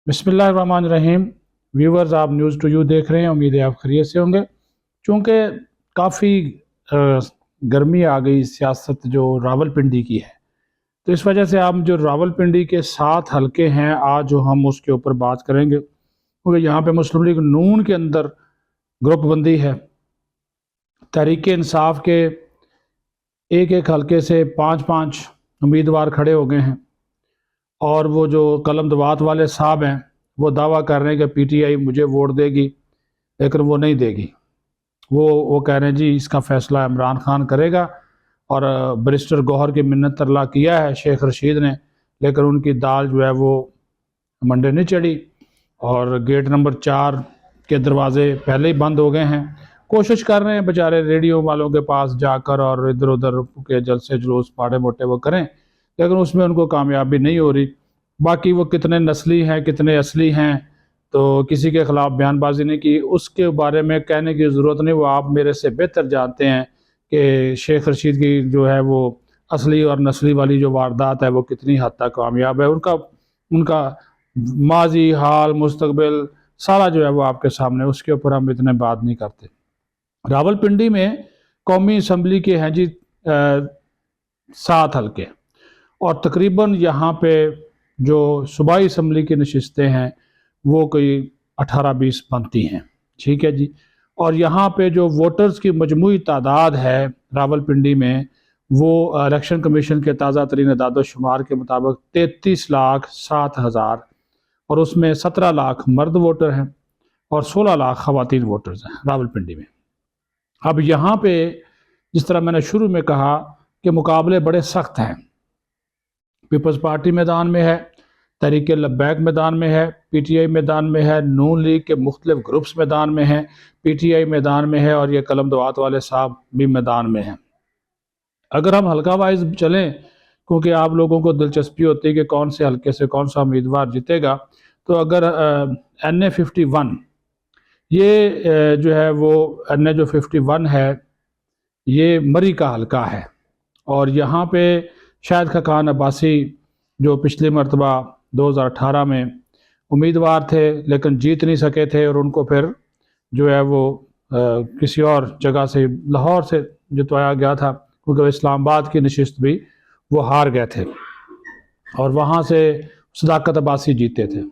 बिस्मिल्लाहिर्रहमानिर्रहीम। व्यूवर्स, आप news to you देख रहे हैं। उम्मीद है आप खैरियत से होंगे। चूँकि काफ़ी गर्मी आ गई सियासत जो रावलपिंडी की है, तो इस वजह से आप जो रावलपिंडी के 7 हलके हैं, आज जो हम उसके ऊपर बात करेंगे, क्योंकि यहाँ पे मुस्लिम लीग नून के अंदर ग्रुपबंदी है। तहरीक इंसाफ के एक एक हलके से 5-5 उम्मीदवार खड़े हो गए हैं, और वो जो कलम दवात वाले साहब हैं वो दावा कर रहे हैं कि पीटीआई मुझे वोट देगी, लेकिन वो नहीं देगी। वो कह रहे हैं जी इसका फ़ैसला इमरान खान करेगा। और बैरिस्टर गौहर की मिन्नत तरला किया है शेख रशीद ने, लेकिन उनकी दाल जो है वो मंडे नहीं चढ़ी, और गेट नंबर 4 के दरवाजे पहले ही बंद हो गए हैं। कोशिश कर रहे हैं बेचारे रेडियो वालों के पास जाकर और इधर उधर के जलसे जुलूस माड़े मोटे वो करें, लेकिन उसमें उनको कामयाबी नहीं हो रही। बाकी वो कितने नस्ली हैं कितने असली हैं, तो किसी के ख़िलाफ़ बयानबाजी नहीं की, उसके बारे में कहने की ज़रूरत नहीं। वो आप मेरे से बेहतर जानते हैं कि शेख रशीद की जो है वो असली और नस्ली वाली जो वारदात है वो कितनी हद तक कामयाब है। उनका उनका माजी हाल मुस्तकबिल सारा जो है वो आपके सामने, उसके ऊपर हम इतने बात नहीं करते। रावलपिंडी में कौमी असम्बली के हैं जी 7 हलके, और तकरीबन यहाँ पे जो सूबाई असम्बली की नशिस्तें हैं वो कोई 18-20 बनती हैं, ठीक है जी। और यहाँ पे जो वोटर्स की मजमूई तादाद है रावलपिंडी में, वो इलेक्शन कमीशन के ताज़ा तरीन अदाद-ओ-शुमार के मुताबिक 33,07,000, और उसमें 17 लाख मर्द वोटर हैं और 16 लाख ख़वातीन वोटर्स हैं रावलपिंडी में। अब यहाँ पे जिस तरह मैंने शुरू में कहा कि मुकाबले बड़े सख्त हैं। पीपल्स पार्टी मैदान में है, तहरीक लब्बैक मैदान में है, पीटीआई मैदान में है, नून लीग के मुख्तलिफ ग्रुप्स मैदान में हैं, पीटीआई मैदान में है, और ये कलम दवात वाले साहब भी मैदान में हैं। अगर हम हल्का वाइज चलें, क्योंकि आप लोगों को दिलचस्पी होती है कि कौन से हल्के से कौन सा उम्मीदवार जीतेगा, तो अगर NA 51 ये जो है वो NA जो 51 है ये मरी का हल्का है, और यहाँ पे शाहिद खान अब्बासी जो पिछली मरतबा 2018 में उम्मीदवार थे लेकिन जीत नहीं सके थे, और उनको फिर जो है वो किसी और जगह से लाहौर से जितवाया गया था, क्योंकि इस्लामाबाद की नशिस्त भी वो हार गए थे और वहाँ से सदाकत अब्बासी जीते थे।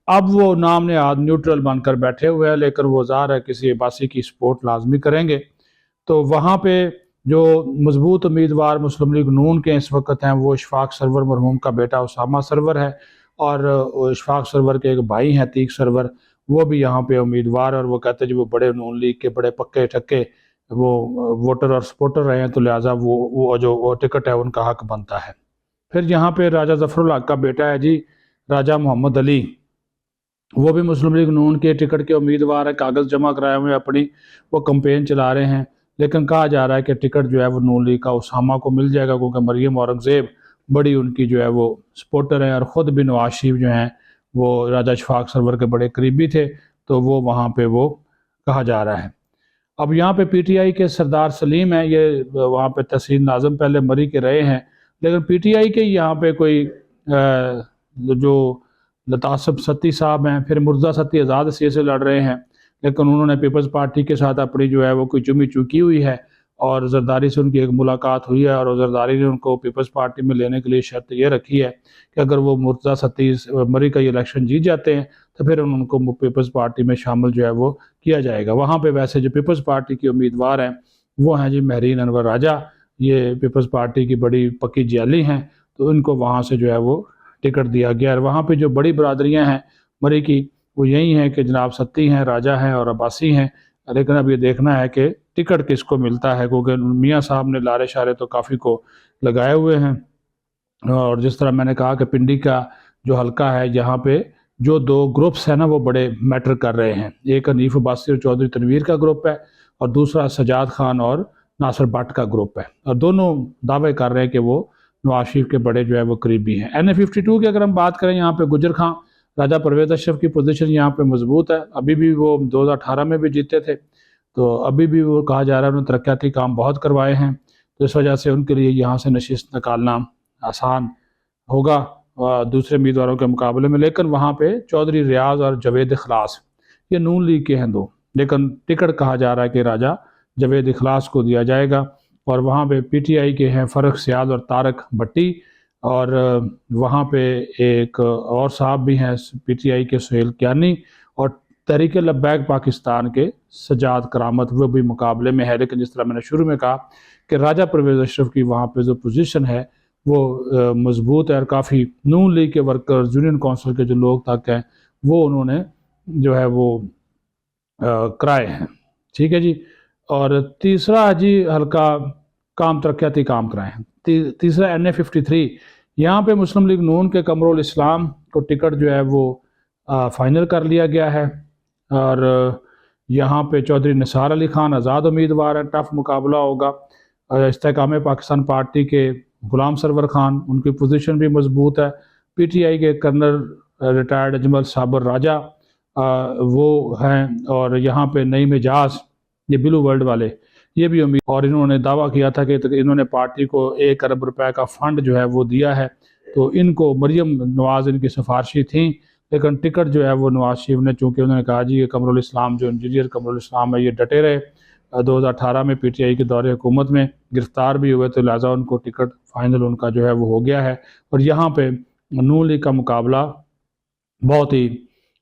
अब वो नाम नहाद न्यूट्रल बनकर बैठे हुए हैं, लेकिन वो ज़ाहिर है किसी अब्बासी की सपोर्ट लाजमी करेंगे। तो वहाँ पे जो मजबूत उम्मीदवार मुस्लिम लीग नून के इस वक्त हैं वो इशफाक सरवर मरहूम का बेटा उसामा सरवर है, और इशफाक सरवर के एक भाई हैं तीक सरवर, वो भी यहाँ पे उम्मीदवार, और वो कहते हैं जी वो बड़े नून लीग के बड़े पक्के ठक्के वो वोटर और सपोर्टर रहे हैं, तो लिहाजा वो जो टिकट है उनका हक बनता है। फिर यहाँ पे राजा जफरुल हक का बेटा है जी राजा मोहम्मद अली, वो भी मुस्लिम लीग नून के टिकट के उम्मीदवार है, कागज़ जमा कराए हुए अपनी, वो कंपेन चला रहे हैं, लेकिन कहा जा रहा है कि टिकट जो है वो नून लीग का उसामा को मिल जाएगा, क्योंकि मरियम औरंगज़ेब बड़ी उनकी जो है वो सपोर्टर है, और ख़ुद भी नवाज शरीफ जो हैं वो राजा इशफाक सरवर के बड़े करीबी थे, तो वो वहाँ पे वो कहा जा रहा है। अब यहाँ पे पीटीआई के सरदार सलीम हैं, ये वहाँ पे तहसील नाज़म पहले मरी के रहे हैं, लेकिन पीटीआई के यहाँ पे कोई जो लतासब सत्ती साहब हैं, फिर मुर्जा सत्ती आज़ाद सीट से लड़ रहे हैं, लेकिन उन्होंने पीपल्स पार्टी के साथ अपनी जो है वो कोई जुमी चूकी हुई है, और जरदारी से उनकी एक मुलाकात हुई है, और जरदारी ने उनको पीपल्स पार्टी में लेने के लिए शर्त ये रखी है कि अगर वो मुर्जा सत्ती मरी का ये इलेक्शन जीत जाते हैं तो फिर उनको पीपल्स पार्टी में शामिल जो है वो किया जाएगा। वहाँ पे वैसे जो पीपल्स पार्टी की उम्मीदवार हैं वो हैं जी महरीन अनवर राजा, ये पीपल्स पार्टी की बड़ी पक्की जियाली हैं, तो इनको वहाँ से जो है वो टिकट दिया गया। और वहाँ पे जो बड़ी बरादरियाँ हैं मरी की, वो यही हैं कि जनाब सत्ती हैं, राजा हैं और अब्बासी हैं, लेकिन अब ये देखना है कि टिकट किसको मिलता है, क्योंकि मियाँ साहब ने लारे शारे तो काफ़ी को लगाए हुए हैं। और जिस तरह मैंने कहा कि पिंडी का जो हल्का है, यहाँ पे जो 2 ग्रुप्स हैं ना वो बड़े मैटर कर रहे हैं। एक हनीफ अब्बासी और चौधरी तनवीर का ग्रुप है, और दूसरा सजाद खान और नासिर भट्ट का ग्रुप है, और दोनों दावे कर रहे हैं कि वो नवाज शरीफ के बड़े जो है वो करीबी हैं। NA 52 की अगर हम बात करें, यहाँ पे गुजर खां राजा परवेज़ अशरफ की पोजीशन यहाँ पे मजबूत है, अभी भी वो 2018 में भी जीते थे, तो अभी भी वो कहा जा रहा है उन्होंने तरक्याती काम बहुत करवाए हैं, तो इस वजह से उनके लिए यहाँ से नशिस्त निकालना आसान होगा। दूसरे उम्मीदवारों के मुकाबले में, लेकिन वहाँ पे चौधरी रियाज और जावेद इखलास ये नून लीग के हैं दो, लेकिन टिकट कहा जा रहा है कि राजा जावेद इखलास को दिया जाएगा। और वहाँ पे पीटीआई के हैं फ़र्रुख सियाद और तारक भट्टी, और वहाँ पे एक और साहब भी हैं पीटीआई के सुहेल कियानी, और तहरीक लब्बैक पाकिस्तान के सजाद करामत वो भी मुकाबले में है। लेकिन जिस तरह मैंने शुरू में कहा कि राजा परवेज़ अशरफ की वहाँ पे जो पोजीशन है वो मजबूत है, और काफ़ी नून लीग के वर्कर्स, यूनियन काउंसिल के जो लोग तक हैं वो उन्होंने जो है वो कराए हैं। ठीक है जी। और तीसरा जी हल्का काम तरक्याती काम कराए हैं। तीसरा NA53, यहाँ पे मुस्लिम लीग नून के कमरुल इस्लाम को टिकट जो है वो फाइनल कर लिया गया है, और यहाँ पे चौधरी निसार अली खान आज़ाद उम्मीदवार हैं, टफ मुकाबला होगा। इस्तेकाम पाकिस्तान पार्टी के गुलाम सरवर खान, उनकी पोजीशन भी मजबूत है। पीटीआई के कर्नल रिटायर्ड अजमल साबर राजा वो हैं, और यहाँ पे नईम एजाज ये ब्लू वर्ल्ड वाले ये भी उम्मीद, और इन्होंने दावा किया था कि इन्होंने पार्टी को 1 अरब रुपए का फंड जो है वो दिया है। तो इनको मरियम नवाज इनकी सिफारशी थी, लेकिन टिकट जो है वो नवाज शरीफ ने, चूँकि उन्होंने कहा जी ये कमरुल इस्लाम जो इंजीनियर कमरुल इस्लाम है ये डटे रहे, 2018 में पीटीआई के दौरे हुकूमत में गिरफ्तार भी हुए, तो लिहाजा उनको टिकट फाइनल उनका जो है वो हो गया है। और यहाँ पे नून लीग का मुकाबला बहुत ही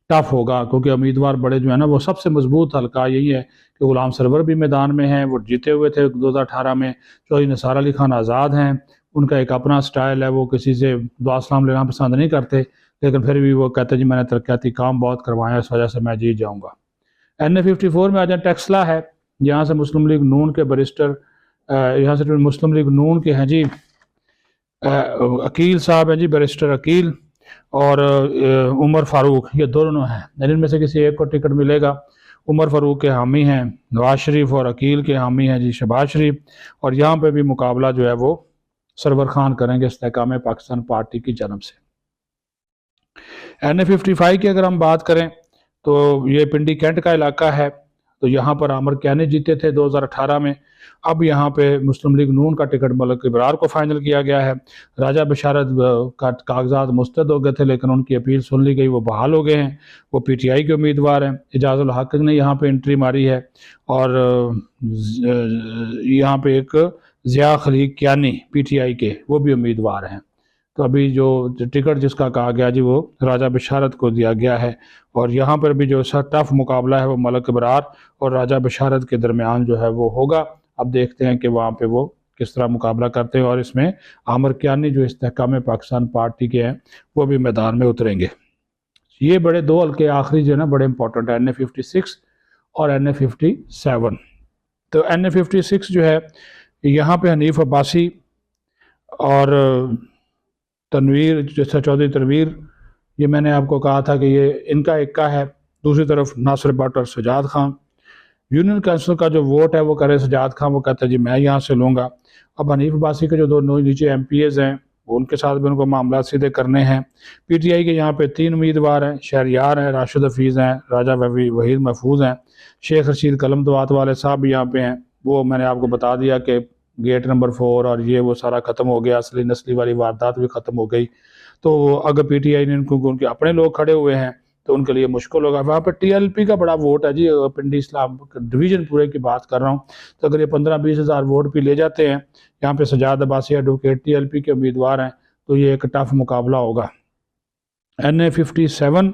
टफ होगा, क्योंकि उम्मीदवार बड़े जो है ना वो सबसे मजबूत हल्का यही है कि गुलाम सरवर भी मैदान में हैं, वो जीते हुए थे 2018 में। चौधरी निसार अली खान आज़ाद हैं, उनका एक अपना स्टाइल है, वो किसी से दुआ सलाम लेना पसंद नहीं करते, लेकिन फिर भी वो कहते हैं जी मैंने तरक्याती काम बहुत करवाया, इस वजह से मैं जीत जाऊँगा। NA54 में आ जाए टेक्सला है, यहाँ से मुस्लिम लीग नून के बैरिस्टर, यहाँ से मुस्लिम लीग नून के हैं जी अकील साहब हैं जी, बैरिस्टर अकील और उमर फारूक, ये दोनों हैं। इनमें से किसी एक को टिकट मिलेगा। उमर फारूक के हामी हैं नवाज शरीफ, और अकील के हामी हैं जी शहबाज शरीफ। और यहाँ पे भी मुकाबला जो है वो सरवर खान करेंगे इस्तेकाम पाकिस्तान पार्टी की जानब से। NA55 की अगर हम बात करें तो ये पिंडी कैंट का इलाका है, तो यहाँ पर आमर कियानी जीते थे 2018 में। अब यहाँ पे मुस्लिम लीग नून का टिकट मलिक इब्रार को फाइनल किया गया है। राजा बशारत का कागजात मुस्तरद हो गए थे, लेकिन उनकी अपील सुन ली गई, वो बहाल हो गए हैं, वो पीटीआई के उम्मीदवार हैं। इजाजुल हक ने यहाँ पे एंट्री मारी है, और यहाँ पे एक ज़िया खलीक कियानी पीटीआई के वो भी उम्मीदवार हैं। तो अभी जो टिकट जिसका कहा गया जी वो राजा बशारत को दिया गया है, और यहाँ पर भी जो टफ मुकाबला है वो मलिक इब्रार और राजा बशारत के दरमियान जो है वो होगा। अब देखते हैं कि वहाँ पे वो किस तरह मुकाबला करते हैं, और इसमें आमर कियानी जो इस्तेहकाम पाकिस्तान पार्टी के हैं वो भी मैदान में उतरेंगे। ये बड़े दो हल्के आखिरी जो है ना बड़े इंपॉर्टेंट है, NA56 और NA57। तो NA56 जो है यहाँ पे हनीफ अब्बासी और तनवीर, जैसा चौधरी तनवीर, ये मैंने आपको कहा था कि ये इनका इक्का है। दूसरी तरफ नासिर भट्ट और सजाद खान। यूनियन काउंसिल का जो वोट है वो करे सजाद खान, वो कहता है जी मैं यहाँ से लूँगा। अब हनीफ अब्बासी के जो दोनों नीचे MPAs हैं उनके साथ भी उनको मामला सीधे करने हैं। PTI के यहाँ पे 3 उम्मीदवार हैं, शहरियार हैं, राशिद हफीज़ हैं, राजा वहीद महफूज हैं, शेख रशीद कलम दवात वाले साहब भी यहाँ पे हैं। वो मैंने आपको बता दिया कि गेट नंबर 4 और ये वो सारा ख़त्म हो गया, असली नस्ली वाली वारदात भी ख़त्म हो गई। तो अगर PTI ने उनके अपने लोग खड़े हुए हैं तो उनके लिए मुश्किल होगा। वहाँ पर TLP का बड़ा वोट है जी, पिंडी इस्लाम डिवीज़न पूरे की बात कर रहा हूँ। तो अगर ये 15-20 हज़ार वोट भी ले जाते हैं, यहाँ पे सजाद अब्बासी एडवोकेट TLP के उम्मीदवार हैं, तो ये एक टफ मुकाबला होगा। NA57,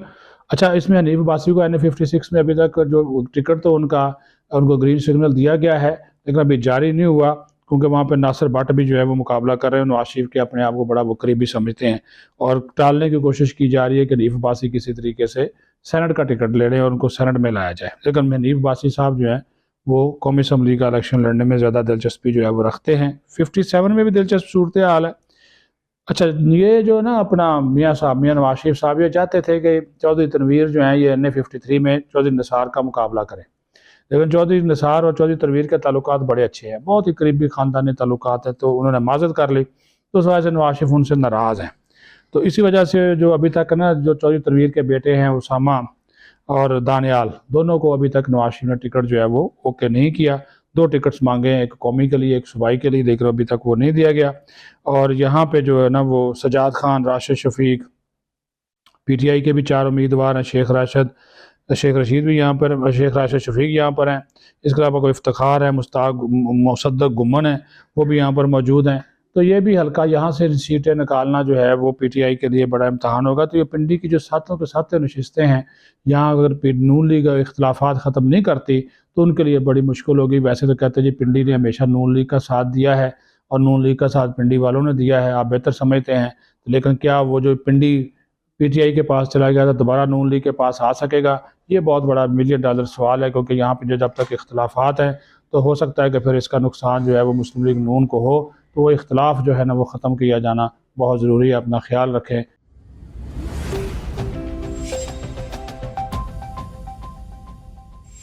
अच्छा इसमें हनीफ अब्बासी को NA56 में अभी तक जो टिकट तो उनको ग्रीन सिग्नल दिया गया है, लेकिन अभी जारी नहीं हुआ, क्योंकि वहाँ पे नासिर भट्ट भी जो है वो मुकाबला कर रहे हैं। नवाज शरीफ के अपने आप को बड़ा वो करीबी समझते हैं, और टालने की कोशिश की जा रही है कि हनीफ अब्बासी किसी तरीके से सेनेट का टिकट ले लें और उनको सेनेट में लाया जाए। लेकिन हनीफ अब्बासी साहब जो है वो कौमी असम्बली का इलेक्शन लड़ने में ज़्यादा दिलचस्पी जो है वो रखते हैं। 57 में भी दिलचस्प सूरत हाल है। अच्छा, ये जो ना अपना मियाँ नवाज शरीफ साहब ये चाहते थे कि चौधरी तनवीर जो हैं ये NA53 में चौधरी निसार का मुकाबला करें, लेकिन चौधरी निसार और चौधरी तनवीर के ताल्लुकात बड़े अच्छे हैं, बहुत ही करीबी ख़ानदानी ताल्लुकात है, तो उन्होंने माजत कर ली, तो उस वजह से नवाज शरीफ उनसे नाराज़ हैं। तो इसी वजह से जो अभी तक ना जो चौधरी तनवीर के बेटे हैं उसामा और दानियाल, दोनों को अभी तक नवाज शरीफ ने टिकट जो है वो ओके नहीं किया। 2 टिकट्स मांगे हैं, एक कौमी के लिए, एक सूबाई के लिए, लेकिन अभी तक वो नहीं दिया गया। और यहाँ पे जो है ना वो सजाद खान, राशिद शफीक, पीटीआई के भी 4 उम्मीदवार हैं, शेख रशीद भी यहाँ पर, शेख राशिद शफीक यहाँ पर हैं। इसके अलावा कोई इफ्तिखार है, मुसद्दक गुम्मन है, वो भी यहाँ पर मौजूद हैं। तो ये भी हल्का यहाँ से सीटें निकालना जो है वो पीटीआई के लिए बड़ा इम्तहान होगा। तो ये पिंडी की जो 7 के 7 नशिस्तें हैं, यहाँ अगर नून लीग इख्तलाफात ख़त्म नहीं करती तो उनके लिए बड़ी मुश्किल होगी। वैसे तो कहते हैं जी पिंडी ने हमेशा नून लीग का साथ दिया है और नून लीग का साथ पिंडी वालों ने दिया है, आप बेहतर समझते हैं। लेकिन क्या वो जो पिंडी पीटीआई के पास चला गया तो दोबारा नून लीग के पास आ सकेगा? ये बहुत बड़ा $1 मिलियन सवाल है, क्योंकि यहाँ पे जो जब तक इख्तलाफात हैं तो हो सकता है कि फिर इसका नुकसान जो है वो मुस्लिम लीग नून को हो। तो वो इख्तलाफ जो है ना वो ख़त्म किया जाना बहुत ज़रूरी है। अपना ख्याल रखें।